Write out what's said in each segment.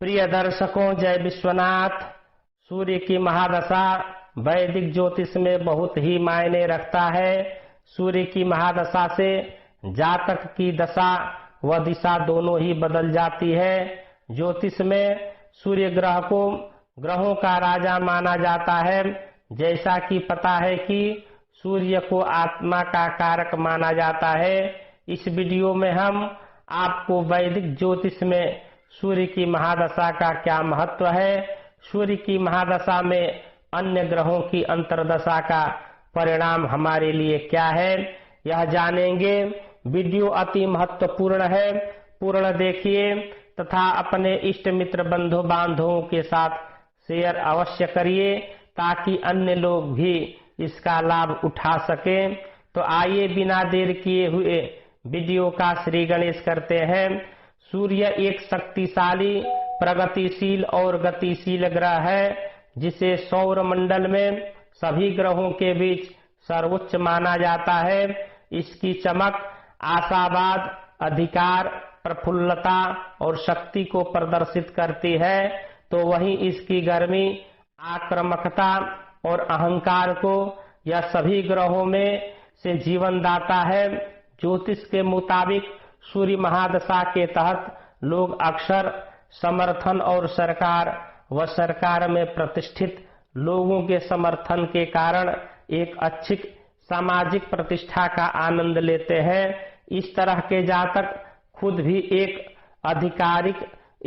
प्रिय दर्शकों, जय विश्वनाथ। सूर्य की महादशा वैदिक ज्योतिष में बहुत ही मायने रखता है। सूर्य की महादशा से जातक की दशा व दिशा दोनों ही बदल जाती है। ज्योतिष में सूर्य ग्रह को ग्रहों का राजा माना जाता है। जैसा कि पता है कि सूर्य को आत्मा का कारक माना जाता है। इस वीडियो में हम आपको वैदिक ज्योतिष में सूर्य की महादशा का क्या महत्व है, सूर्य की महादशा में अन्य ग्रहों की अंतर्दशा का परिणाम हमारे लिए क्या है, यह जानेंगे। वीडियो अति महत्वपूर्ण है, पूर्ण देखिए तथा अपने इष्ट मित्र बंधु बांधवों के साथ शेयर अवश्य करिए ताकि अन्य लोग भी इसका लाभ उठा सकें। तो आइए बिना देर किए हुए वीडियो का श्री गणेश करते हैं। सूर्य एक शक्तिशाली, प्रगतिशील और गतिशील ग्रह है, जिसे सौर मंडल में सभी ग्रहों के बीच सर्वोच्च माना जाता है। इसकी चमक आशावाद, अधिकार, प्रफुल्लता और शक्ति को प्रदर्शित करती है, तो वहीं इसकी गर्मी, आक्रामकता और अहंकार को यह सभी ग्रहों में से जीवन दाता है। ज्योतिष के मुताबिक सूर्य महादशा के तहत लोग अक्सर समर्थन और सरकार में प्रतिष्ठित लोगों के समर्थन के कारण एक अच्छी सामाजिक प्रतिष्ठा का आनंद लेते हैं। इस तरह के जातक खुद भी एक आधिकारिक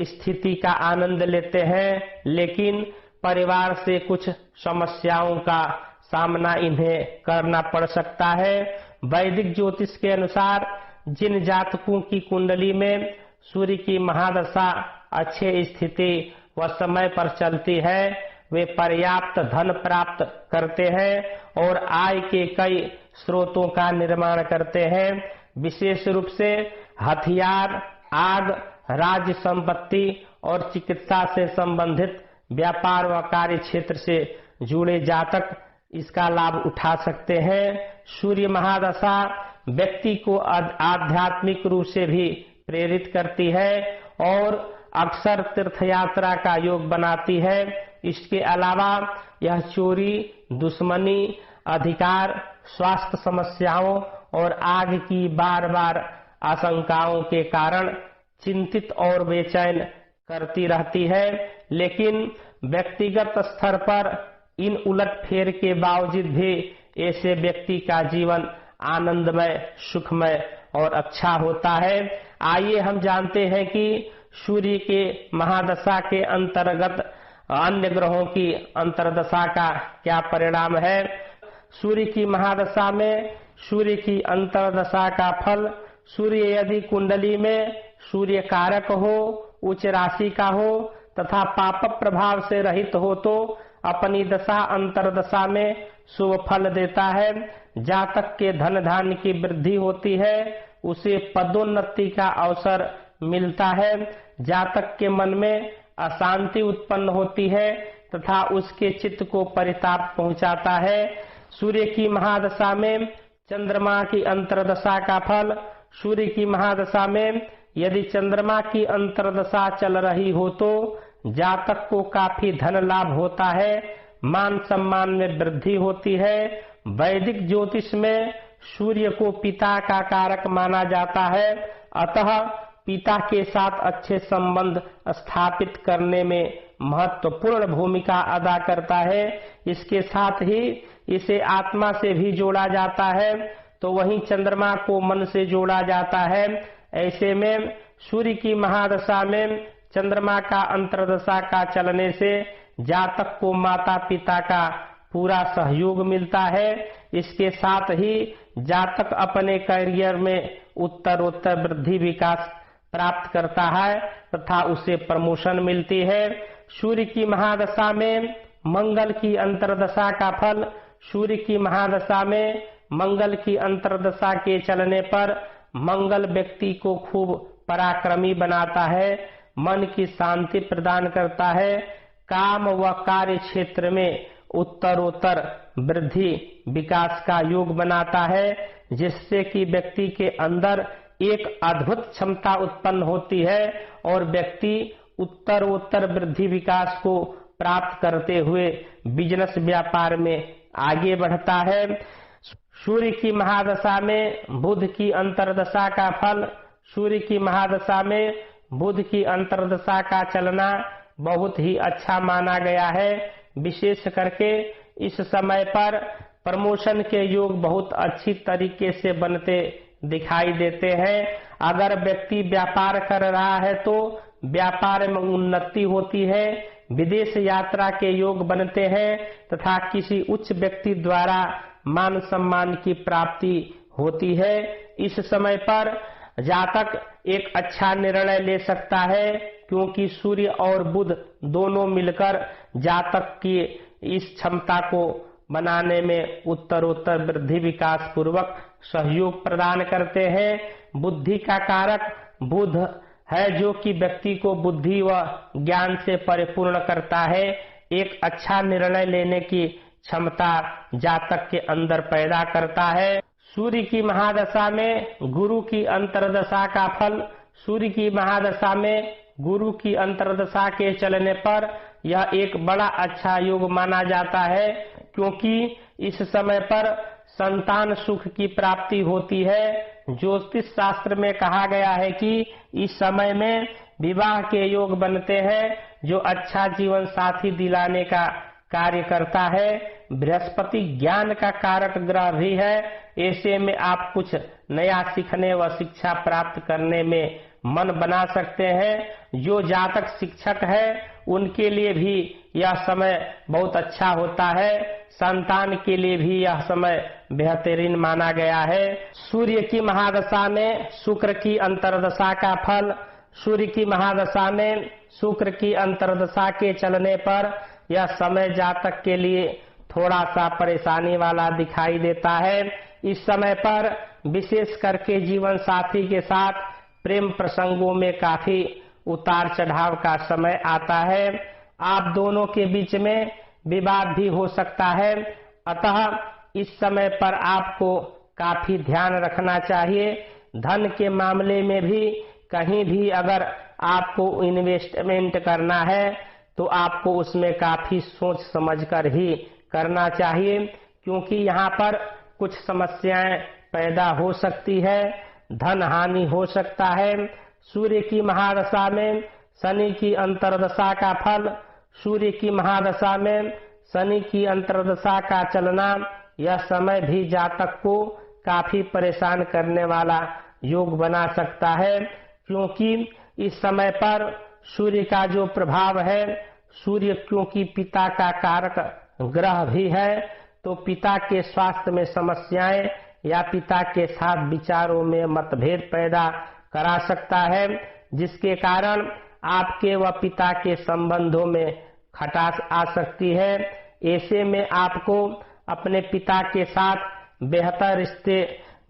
स्थिति का आनंद लेते हैं, लेकिन परिवार से कुछ समस्याओं का सामना इन्हें करना पड़ सकता है। वैदिक ज्योतिष के अनुसार जिन जातकों की कुंडली में सूर्य की महादशा अच्छे स्थिति व समय पर चलती है, वे पर्याप्त धन प्राप्त करते हैं और आय के कई स्रोतों का निर्माण करते हैं। विशेष रूप से हथियार, आग, राज्य संपत्ति और चिकित्सा से संबंधित व्यापार व कार्य क्षेत्र से जुड़े जातक इसका लाभ उठा सकते हैं। सूर्य महादशा व्यक्ति को आध्यात्मिक रूप से भी प्रेरित करती है और अक्सर तीर्थ यात्रा का योग बनाती है। इसके अलावा यह चोरी, दुश्मनी, अधिकार, स्वास्थ्य समस्याओं और आग की बार बार आशंकाओं के कारण चिंतित और बेचैन करती रहती है। लेकिन व्यक्तिगत स्तर पर इन उलटफेर के बावजूद भी ऐसे व्यक्ति का जीवन आनंदमय, सुखमय और अच्छा होता है। आइए हम जानते हैं कि सूर्य के महादशा के अंतर्गत अन्य ग्रहों की अंतर्दशा का क्या परिणाम है। सूर्य की महादशा में सूर्य की अंतर्दशा का फल। सूर्य यदि कुंडली में सूर्य कारक हो, उच्च राशि का हो तथा पाप प्रभाव से रहित हो तो अपनी दशा अंतर्दशा में शुभ फल देता है। जातक के धन धान्य की वृद्धि होती है, उसे पदोन्नति का अवसर मिलता है। जातक के मन में अशांति उत्पन्न होती है तथा उसके चित्त को परिताप पहुंचाता है। सूर्य की महादशा में चंद्रमा की अंतर्दशा का फल। सूर्य की महादशा में यदि चंद्रमा की अंतर्दशा चल रही हो तो जातक को काफी धन लाभ होता है, मान सम्मान में वृद्धि होती है। वैदिक ज्योतिष में सूर्य को पिता का कारक माना जाता है, अतः पिता के साथ अच्छे संबंध स्थापित करने में महत्वपूर्ण भूमिका अदा करता है। इसके साथ ही इसे आत्मा से भी जोड़ा जाता है, तो वहीं चंद्रमा को मन से जोड़ा जाता है। ऐसे में सूर्य की महादशा में चंद्रमा का अंतर्दशा का चलने से जातक को माता पिता का पूरा सहयोग मिलता है। इसके साथ ही जातक अपने करियर में उत्तरोत्तर वृद्धि विकास प्राप्त करता है तथा उसे प्रमोशन मिलती है। सूर्य की महादशा में मंगल की अंतर्दशा का फल। सूर्य की महादशा में मंगल की अंतर्दशा के चलने पर मंगल व्यक्ति को खूब पराक्रमी बनाता है, मन की शांति प्रदान करता है, काम व कार्य क्षेत्र में उत्तरोत्तर वृद्धि विकास का योग बनाता है, जिससे कि व्यक्ति के अंदर एक अद्भुत क्षमता उत्पन्न होती है और व्यक्ति उत्तरोत्तर वृद्धि विकास को प्राप्त करते हुए बिजनेस व्यापार में आगे बढ़ता है। सूर्य की महादशा में बुध की अंतर्दशा का फल। सूर्य की महादशा में बुध की अंतर्दशा का चलना बहुत ही अच्छा माना गया है। विशेष करके इस समय पर प्रमोशन के योग बहुत अच्छी तरीके से बनते दिखाई देते हैं। अगर व्यक्ति व्यापार कर रहा है तो व्यापार में उन्नति होती है, विदेश यात्रा के योग बनते हैं तथा किसी उच्च व्यक्ति द्वारा मान सम्मान की प्राप्ति होती है। इस समय पर जातक एक अच्छा निर्णय ले सकता है, क्योंकि सूर्य और बुध दोनों मिलकर जातक की इस क्षमता को बनाने में उत्तरोत्तर वृद्धि विकास पूर्वक सहयोग प्रदान करते हैं। बुद्धि का कारक बुध है, जो कि व्यक्ति को बुद्धि व ज्ञान से परिपूर्ण करता है। एक अच्छा निर्णय लेने की क्षमता जातक के अंदर पैदा करता है। सूर्य की महादशा में गुरु की अंतर्दशा का फल। सूर्य की महादशा में गुरु की अंतर्दशा के चलने पर यह एक बड़ा अच्छा योग माना जाता है, क्योंकि इस समय पर संतान सुख की प्राप्ति होती है। ज्योतिष शास्त्र में कहा गया है कि इस समय में विवाह के योग बनते हैं, जो अच्छा जीवन साथी दिलाने का कार्य करता है। बृहस्पति ज्ञान का कारक ग्रह भी है। ऐसे में आप कुछ नया सीखने व शिक्षा प्राप्त करने में मन बना सकते हैं। जो जातक शिक्षक है उनके लिए भी यह समय बहुत अच्छा होता है। संतान के लिए भी यह समय बेहतरीन माना गया है। सूर्य की महादशा में शुक्र की अंतर्दशा का फल। सूर्य की महादशा में शुक्र की अंतर्दशा के चलने पर यह समय जातक के लिए थोड़ा सा परेशानी वाला दिखाई देता है। इस समय पर विशेष करके जीवन साथी के साथ प्रेम प्रसंगों में काफी उतार चढ़ाव का समय आता है। आप दोनों के बीच में विवाद भी हो सकता है, अतः इस समय पर आपको काफी ध्यान रखना चाहिए। धन के मामले में भी कहीं भी अगर आपको इन्वेस्टमेंट करना है तो आपको उसमें काफी सोच समझकर ही करना चाहिए, क्योंकि यहाँ पर कुछ समस्याएं पैदा हो सकती है, धन हानि हो सकता है। सूर्य की महादशा में शनि की अंतर्दशा का फल। सूर्य की महादशा में शनि की अंतर्दशा का चलना, यह समय भी जातक को काफी परेशान करने वाला योग बना सकता है, क्योंकि इस समय पर सूर्य का जो प्रभाव है, सूर्य क्योंकि पिता का कारक ग्रह भी है, तो पिता के स्वास्थ्य में समस्याएं या पिता के साथ विचारों में मतभेद पैदा करा सकता है, जिसके कारण आपके व पिता के संबंधों में खटास आ सकती है। ऐसे में आपको अपने पिता के साथ बेहतर रिश्ते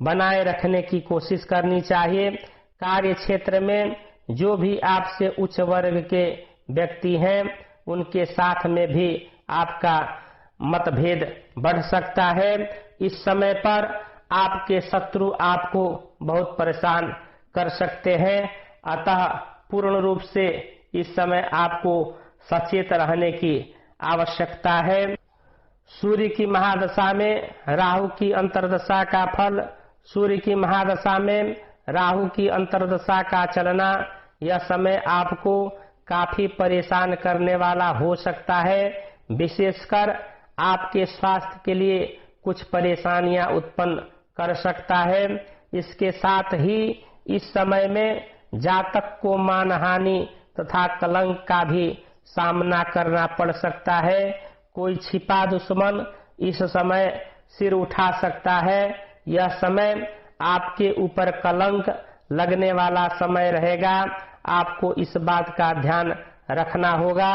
बनाए रखने की कोशिश करनी चाहिए। कार्य क्षेत्र में जो भी आपसे उच्च वर्ग के व्यक्ति हैं, उनके साथ में भी आपका मतभेद बढ़ सकता है। इस समय पर आपके शत्रु आपको बहुत परेशान कर सकते हैं, अतः पूर्ण रूप से इस समय आपको सचेत रहने की आवश्यकता है। सूर्य की महादशा में राहु की अंतर्दशा का फल। सूर्य की महादशा में राहु की अंतर्दशा का चलना, यह समय आपको काफी परेशान करने वाला हो सकता है। विशेषकर आपके स्वास्थ्य के लिए कुछ परेशानियां उत्पन्न कर सकता है। इसके साथ ही इस समय में जातक को मानहानि तथा कलंक का भी सामना करना पड़ सकता है। कोई छिपा दुश्मन इस समय सिर उठा सकता है। यह समय आपके ऊपर कलंक लगने वाला समय रहेगा। आपको इस बात का ध्यान रखना होगा।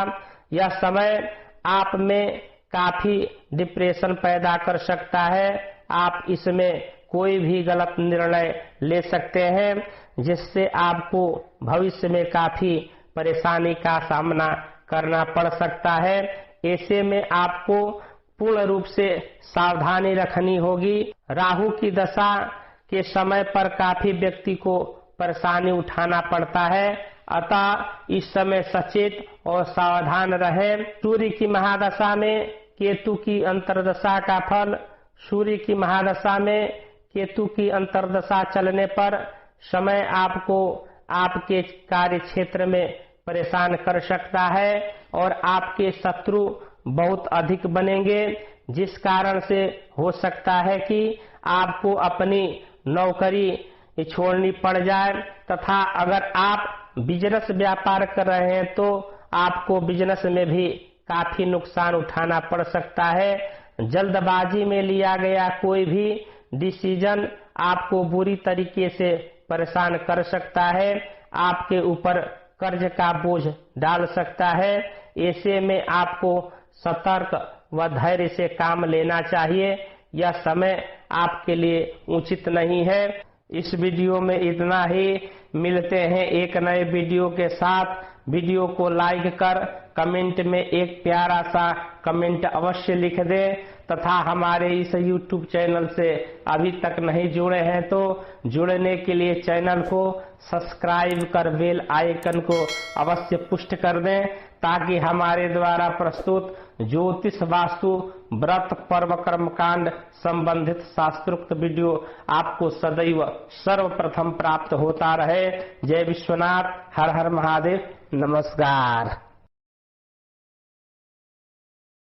यह समय आप में काफी डिप्रेशन पैदा कर सकता है। आप इसमें कोई भी गलत निर्णय ले सकते हैं, जिससे आपको भविष्य में काफी परेशानी का सामना करना पड़ सकता है। ऐसे में आपको पूर्ण रूप से सावधानी रखनी होगी। राहु की दशा के समय पर काफी व्यक्ति को परेशानी उठाना पड़ता है, अतः इस समय सचेत और सावधान रहें। सूर्य की महादशा में केतु की अंतर्दशा का फल। सूर्य की महादशा में केतु की अंतर्दशा चलने पर समय आपको आपके कार्य क्षेत्र में परेशान कर सकता है और आपके शत्रु बहुत अधिक बनेंगे, जिस कारण से हो सकता है कि आपको अपनी नौकरी छोड़नी पड़ जाए, तथा अगर आप बिजनेस व्यापार कर रहे हैं तो आपको बिजनेस में भी काफी नुकसान उठाना पड़ सकता है। जल्दबाजी में लिया गया कोई भी डिसीजन आपको बुरी तरीके से परेशान कर सकता है, आपके ऊपर कर्ज का बोझ डाल सकता है। ऐसे में आपको सतर्क व धैर्य से काम लेना चाहिए। यह समय आपके लिए उचित नहीं है। इस वीडियो में इतना ही। मिलते हैं एक नए वीडियो के साथ। वीडियो को लाइक कर कमेंट में एक प्यारा सा कमेंट अवश्य लिख दें, तथा हमारे इस YouTube चैनल से अभी तक नहीं जुड़े हैं तो जुड़ने के लिए चैनल को सब्सक्राइब कर बेल आइकन को अवश्य पुष्ट कर दें, ताकि हमारे द्वारा प्रस्तुत ज्योतिष, वास्तु, व्रत, पर्व, कर्मकांड संबंधित शास्त्रोक्त वीडियो आपको सदैव सर्वप्रथम प्राप्त होता रहे। जय विश्वनाथ। हर हर महादेव। नमस्कार।